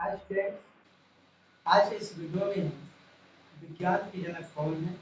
आज फ्रेंड्स, आज के इस वीडियो में हम विज्ञान के जनक कौन है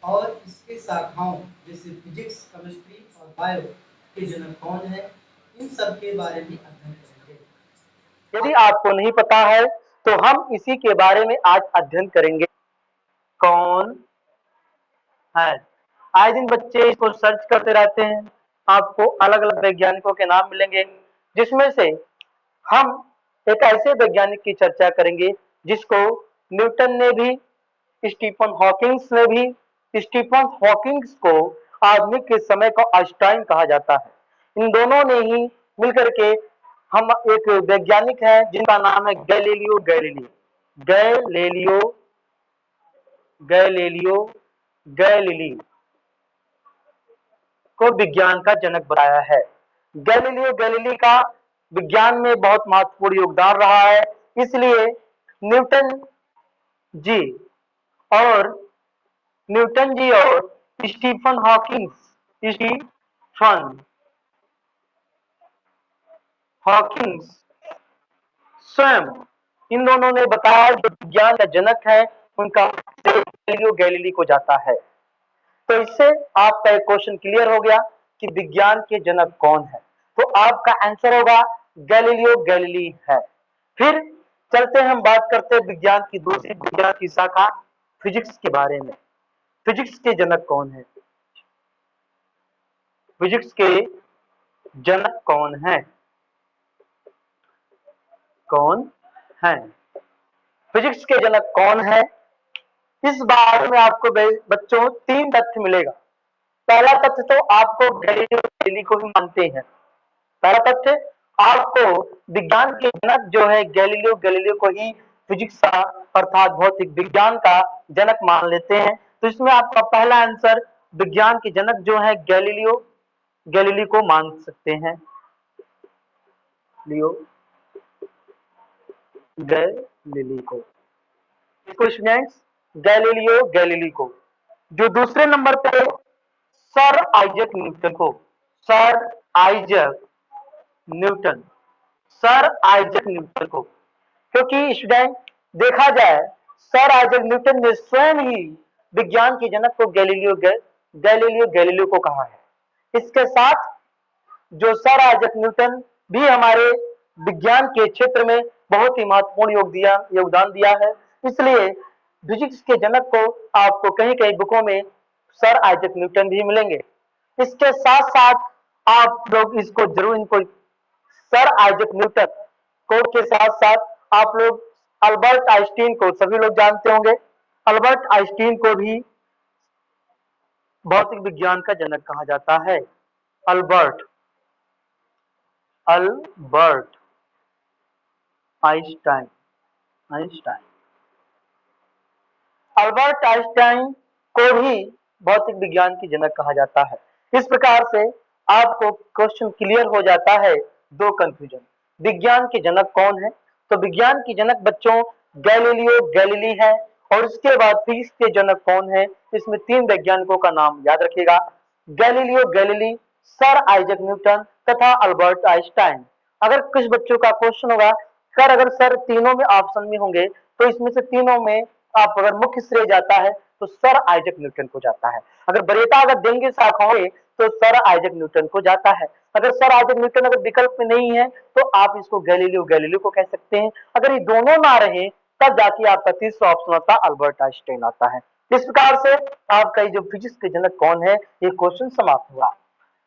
और इसके शाखाओं जैसे फिजिक्स, केमिस्ट्री और बायो के जनक कौन है, इन सब के बारे में अध्ययन करेंगे। यदि आपको नहीं पता है तो हम इसी के बारे में आज अध्ययन करेंगे। कौन है? आए दिन बच्चे इसको सर्च करते रहते हैं, आपको अलग अलग वैज्ञानिकों के नाम मिलेंगे, जिसमें से हम एक ऐसे वैज्ञानिक की चर्चा करेंगे जिसको न्यूटन ने भी, स्टीफन हॉकिंग्स ने भी। स्टीफन हॉकिंग्स को आधुनिक के समय को आइंस्टाइन कहा जाता है। इन दोनों ने ही मिलकर के हम एक वैज्ञानिक है जिनका नाम है Galileo Galilei. Galileo Galileo Galilei को विज्ञान का जनक बनाया है। गैलीलियो गैलीली का विज्ञान में बहुत महत्वपूर्ण योगदान रहा है, इसलिए न्यूटन जी और स्टीफन हॉकिंग्स स्वयं इन दोनों ने बताया जो विज्ञान का जनक है उनका गैलीलियो गैलीली को जाता है। तो इससे आपका एक क्वेश्चन क्लियर हो गया कि विज्ञान के जनक कौन है, तो आपका आंसर होगा गैलीलियो गैलीली है। फिर चलते हैं, हम बात करते हैं विज्ञान की दूसरी विज्ञान की शाखा फिजिक्स के बारे में। फिजिक्स के जनक कौन है? फिजिक्स के जनक कौन है? कौन है? फिजिक्स के जनक कौन है? इस बारे में आपको बच्चों तीन तथ्य मिलेगा। पहला तथ्य तो आपको गैलीलियो गैलीली को ही मानते हैं। पहला तथ्य, आपको विज्ञान के जनक जो है गैलीलियो गैलीली को ही फिजिक्स का अर्थात भौतिक विज्ञान का जनक मान लेते हैं। तो इसमें आपका पहला आंसर विज्ञान के जनक जो है गैलीलियो गैलीली को मान सकते हैं। लियो गैलीली को, स्टूडेंट्स, गैलीलियो गैलीली को। जो दूसरे नंबर पे सर आइजैक न्यूटन को, sir Isaac Newton, sir Isaac Newton को, क्योंकि स्टूडेंट देखा जाए सर आइजैक न्यूटन ने स्वयं ही विज्ञान के जनक को गैलीलियो गैलीली को कहा है। इसके साथ जो सर आइजैक न्यूटन भी हमारे विज्ञान के क्षेत्र में बहुत ही महत्वपूर्ण योगदान दिया है, इसलिए फिजिक्स के जनक को आपको कहीं कहीं बुकों में सर आइजैक न्यूटन भी मिलेंगे। इसके साथ साथ आप लोग इसको जरूर, इनको सर आइजैक न्यूटन को के साथ साथ आप लोग अल्बर्ट आइंस्टीन को सभी लोग जानते होंगे। अल्बर्ट आइंस्टीन को भी भौतिक विज्ञान का जनक कहा जाता है। Albert Albert Einstein Einstein Albert Einstein को भी भौतिक विज्ञान की जनक कहा जाता है। इस प्रकार से आपको क्वेश्चन क्लियर हो जाता है। दो कंफ्यूजन, विज्ञान के जनक कौन है? तो विज्ञान की जनक बच्चों गैलीलियो गैलीली है, और इसके बाद फिजिक्स के जनक कौन है? इसमें तीन वैज्ञानिकों का नाम याद रखिएगा, Galileo Galilei, sir Isaac Newton तथा अल्बर्ट आइंस्टाइन। अगर कुछ बच्चों का क्वेश्चन होगा सर अगर सर तीनों में ऑप्शन में होंगे तो इसमें से तीनों में आप अगर मुख्य श्रेय जाता है तो सर आइजैक न्यूटन को जाता है। अगर वरीयता अगर देंगे शाखाओं तो सर आइजैक न्यूटन को जाता है। अगर सर आइजैक न्यूटन अगर विकल्प में नहीं है तो आप इसको गैलीलियो गैलीली को कह सकते हैं। अगर ये दोनों ना रहे तब जाके आपका तीसरा ऑप्शन आता है अल्बर्ट आइंस्टाइन आता है। इस प्रकार से आपका जो फिजिक्स के जनक कौन है ये क्वेश्चन समाप्त हुआ।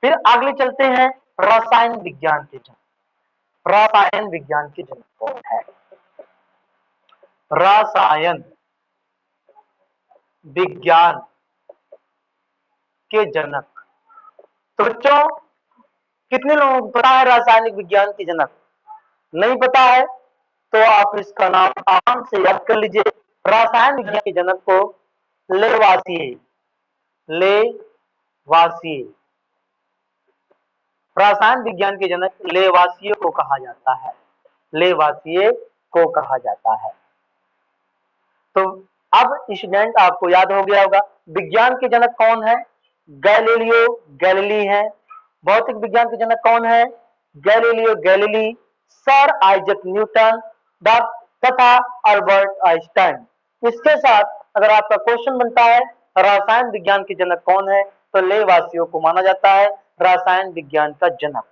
फिर आगे चलते हैं रसायन विज्ञान के जनक। रसायन विज्ञान के जनक कौन है? रसायन विज्ञान के जनक, तो बच्चों कितने लोगों को पता है रासायनिक विज्ञान के जनक? नहीं पता है तो आप इसका नाम आराम से याद कर लीजिए। रसायन विज्ञान के जनक को लेवासिए, लेवासिए, रसायन विज्ञान के जनक लेवासिए को कहा जाता है। लेवासिए को कहा जाता है। तो अब स्टूडेंट आपको याद हो गया होगा विज्ञान के जनक कौन है? गैलीलियो गैलीली है। भौतिक विज्ञान के जनक कौन है? Galileo Galilei, sir Isaac Newton तथा अल्बर्ट आइंस्टाइन। इसके साथ अगर आपका क्वेश्चन बनता है रसायन विज्ञान के जनक कौन है, तो लेवासियों को माना जाता है रसायन विज्ञान का जनक।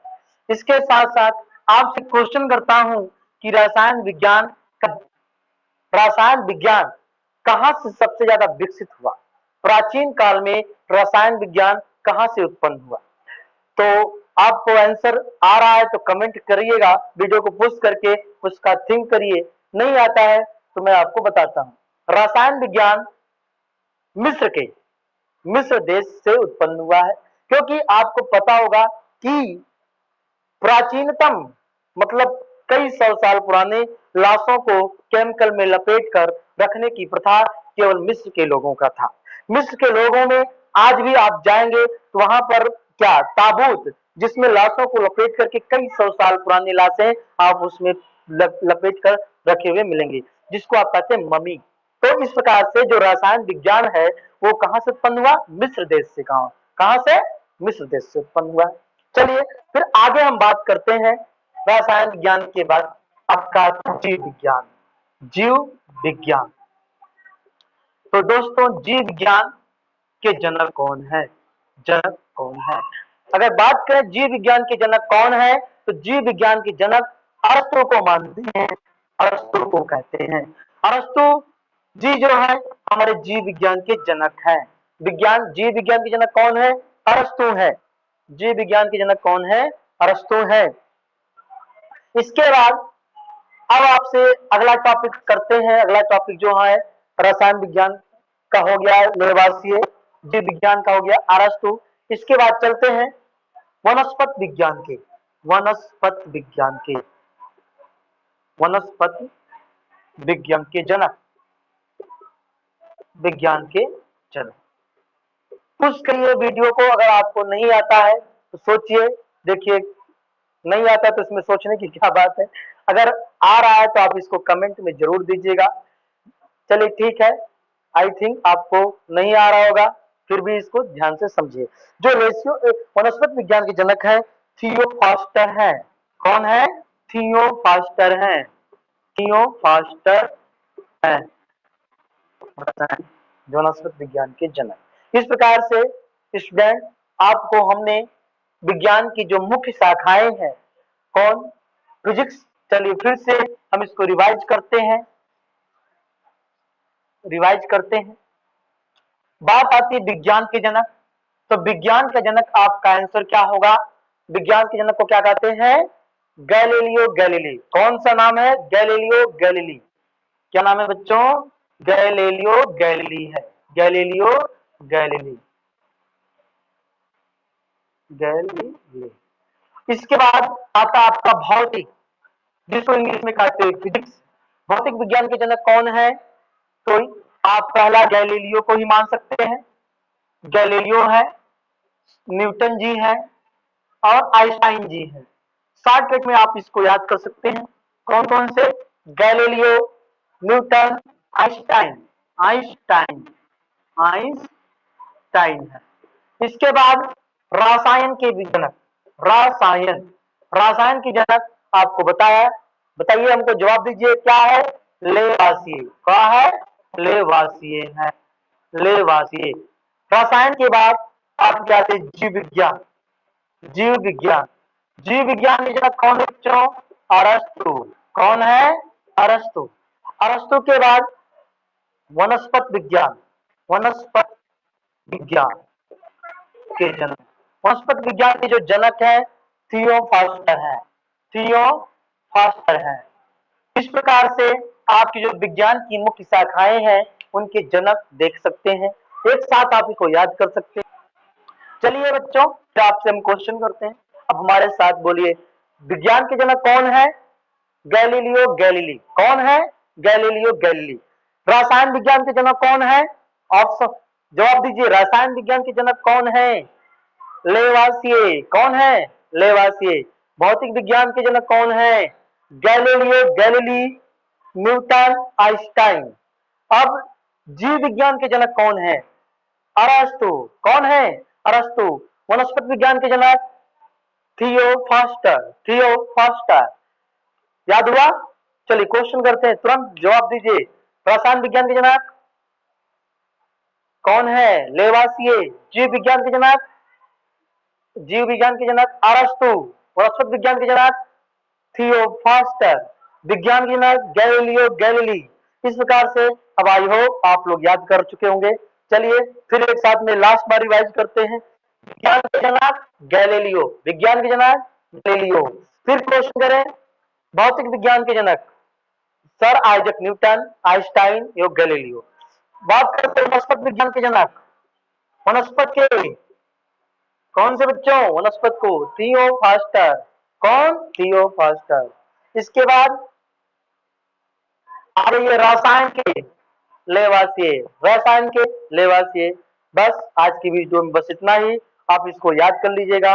इसके साथ साथ आपसे क्वेश्चन करता हूं कि रसायन विज्ञान कहां से सबसे ज्यादा विकसित हुआ, प्राचीन काल में रसायन विज्ञान कहां से उत्पन्न हुआ। तो आपको आंसर आ रहा है तो कमेंट करिएगा, वीडियो को पोस्ट करके उसका थिंक करिए, नहीं आता है तो मैं आपको बताता हूं। रसायन विज्ञान मिस्र देश से उत्पन्न हुआ है, क्योंकि आपको पता होगा कि प्राचीनतम मतलब कई सौ साल पुराने लाशों को केमिकल में लपेट कर रखने की प्रथा केवल मिस्र के लोगों का था। मिस्र के लोगों में आज भी आप जाएंगे तो वहां पर क्या ताबूत जिसमें लाशों को लपेट करके कई सौ साल पुरानी लाशें आप उसमें लपेट कर रखे हुए मिलेंगे, जिसको आप कहते हैं मम्मी। तो इस प्रकार से जो रसायन विज्ञान है वो कहां से उत्पन्न हुआ, मिस्र देश से। कहां से, मिस्र देश से उत्पन्न हुआ। चलिए फिर आगे हम बात करते हैं रसायन विज्ञान के बाद आपका जीव विज्ञान। जीव विज्ञान, तो दोस्तों जीव विज्ञान के जनक कौन है, जनक कौन है। अगर बात करें जीव विज्ञान के जनक कौन है, तो जीव विज्ञान के जनक अरस्तु को मानते हैं, अरस्तु को कहते हैं। अरस्तु जी जो है हमारे जीव विज्ञान के जनक हैं। जीव विज्ञान के जनक कौन है, अरस्तु है। जीव विज्ञान के जनक कौन है, अरस्तु है। इसके बाद अब आपसे अगला टॉपिक करते हैं। अगला टॉपिक जो है रसायन विज्ञान का हो गया लेवासिए, जीव विज्ञान का हो गया अरस्तु। इसके बाद चलते हैं वनस्पत विज्ञान के, वनस्पत विज्ञान के, वनस्पति विज्ञान के जनक, विज्ञान के जनक। पुश करिए वीडियो को, अगर आपको नहीं आता है तो सोचिए, देखिए नहीं आता तो इसमें सोचने की क्या बात है, अगर आ रहा है तो आप इसको कमेंट में जरूर दीजिएगा। चलिए ठीक है, आई थिंक आपको नहीं आ रहा होगा, फिर भी इसको ध्यान से समझिए। जो रेशियो वनस्पत विज्ञान के जनक है थियोफास्टर है। कौन है, थियोफास्टर है, थियोफास्टर है जो वनस्पत विज्ञान के जनक। इस प्रकार से स्टूडेंट आपको हमने विज्ञान की जो मुख्य शाखाएं हैं, कौन, फिजिक्स, चलिए फिर से हम इसको रिवाइज करते हैं, बात आती है विज्ञान के जनक। तो विज्ञान का जनक आपका आंसर क्या होगा, विज्ञान के जनक को क्या कहते हैं, गैलीलियो गैलीली। कौन सा नाम है, गैलीलियो गैलीली। क्या नाम है बच्चों, गैलीलियो गैलीली है, गैलीलियो गैलीली, गैलीली। इसके बाद आता आपका भौतिक, जिसको इंग्लिश में कहते हैं फिजिक्स। भौतिक विज्ञान के जनक कौन है, तो आप पहला गैलीलियो को ही मान सकते हैं, गैलीलियो है, न्यूटन जी है और आइंस्टाइन जी है। शॉर्टकट में आप इसको याद कर सकते हैं, कौन कौन से, Galileo, Newton, Einstein, Einstein, Einstein है। इसके बाद रसायन के जनक, रसायन, रसायन के जनक आपको बताया, बताइए हमको, जवाब दीजिए क्या है, लेवासिए। क्या है, लेवासिए है, लेवासिए। रसायन के बाद आप क्या थे, जीव विज्ञान, जीव विज्ञान, जीव विज्ञान के जनक कौन है बच्चों, अरस्तु। कौन है, अरस्तु। अरस्तु के बाद वनस्पत विज्ञान, वनस्पत विज्ञान के जनक, वनस्पत विज्ञान के जो जनक है थियोफास्टर है, थियोफास्टर है। इस प्रकार से आपकी जो विज्ञान की मुख्य शाखाएं हैं उनके जनक देख सकते हैं, एक साथ आप इसको याद कर सकते हैं। चलिए बच्चों फिर आपसे हम क्वेश्चन करते हैं, अब हमारे साथ बोलिए, विज्ञान के जनक कौन है, गैलीलियो गैलीली। कौन है, गैलीलियो गैलीली। रसायन विज्ञान के जनक कौन है, ऑप्शन जवाब दीजिए, रसायन विज्ञान के जनक कौन है, लेवासिए। कौन है, लेवासिए। भौतिक विज्ञान के जनक कौन है, गैलीलियो गैलीली, न्यूटन, आइंस्टाइन। अब जीव विज्ञान के जनक कौन है, अरस्तु। कौन है, अरस्तु। वनस्पत विज्ञान के जनक थियोफास्टर, थियोफास्टर। याद हुआ, चलिए क्वेश्चन करते हैं, तुरंत जवाब दीजिए। रसायन विज्ञान के जनक कौन है? लेवासिए। जीव विज्ञान के जनक, जीव विज्ञान के जनक अरस्तु। वनस्पति विज्ञान के जनक थियोफास्टर। विज्ञान के जनक गैलीलियो गैलीली। इस प्रकार से अब आई होप आप लोग याद कर चुके होंगे। चलिए फिर एक साथ में लास्ट बार रिवाइज करते हैं। विज्ञान के जनक गैलीलियो, विज्ञान के जनक गैलीलियो। फिर क्वेश्चन करें, भौतिक विज्ञान के जनक सर आइजक न्यूटन, आइंस्टाइन या गैलीलियो। बात करते हैं वनस्पति विज्ञान के जनक, वनस्पति के कौन से बच्चों? वनस्पति को थियोफास्टर। कौन? थियोफास्टर। इसके बाद आ रही है रसायन के लेवासिए, रसायन के लेवासिए। बस आज की वीडियो में बस इतना ही, आप इसको याद कर लीजिएगा।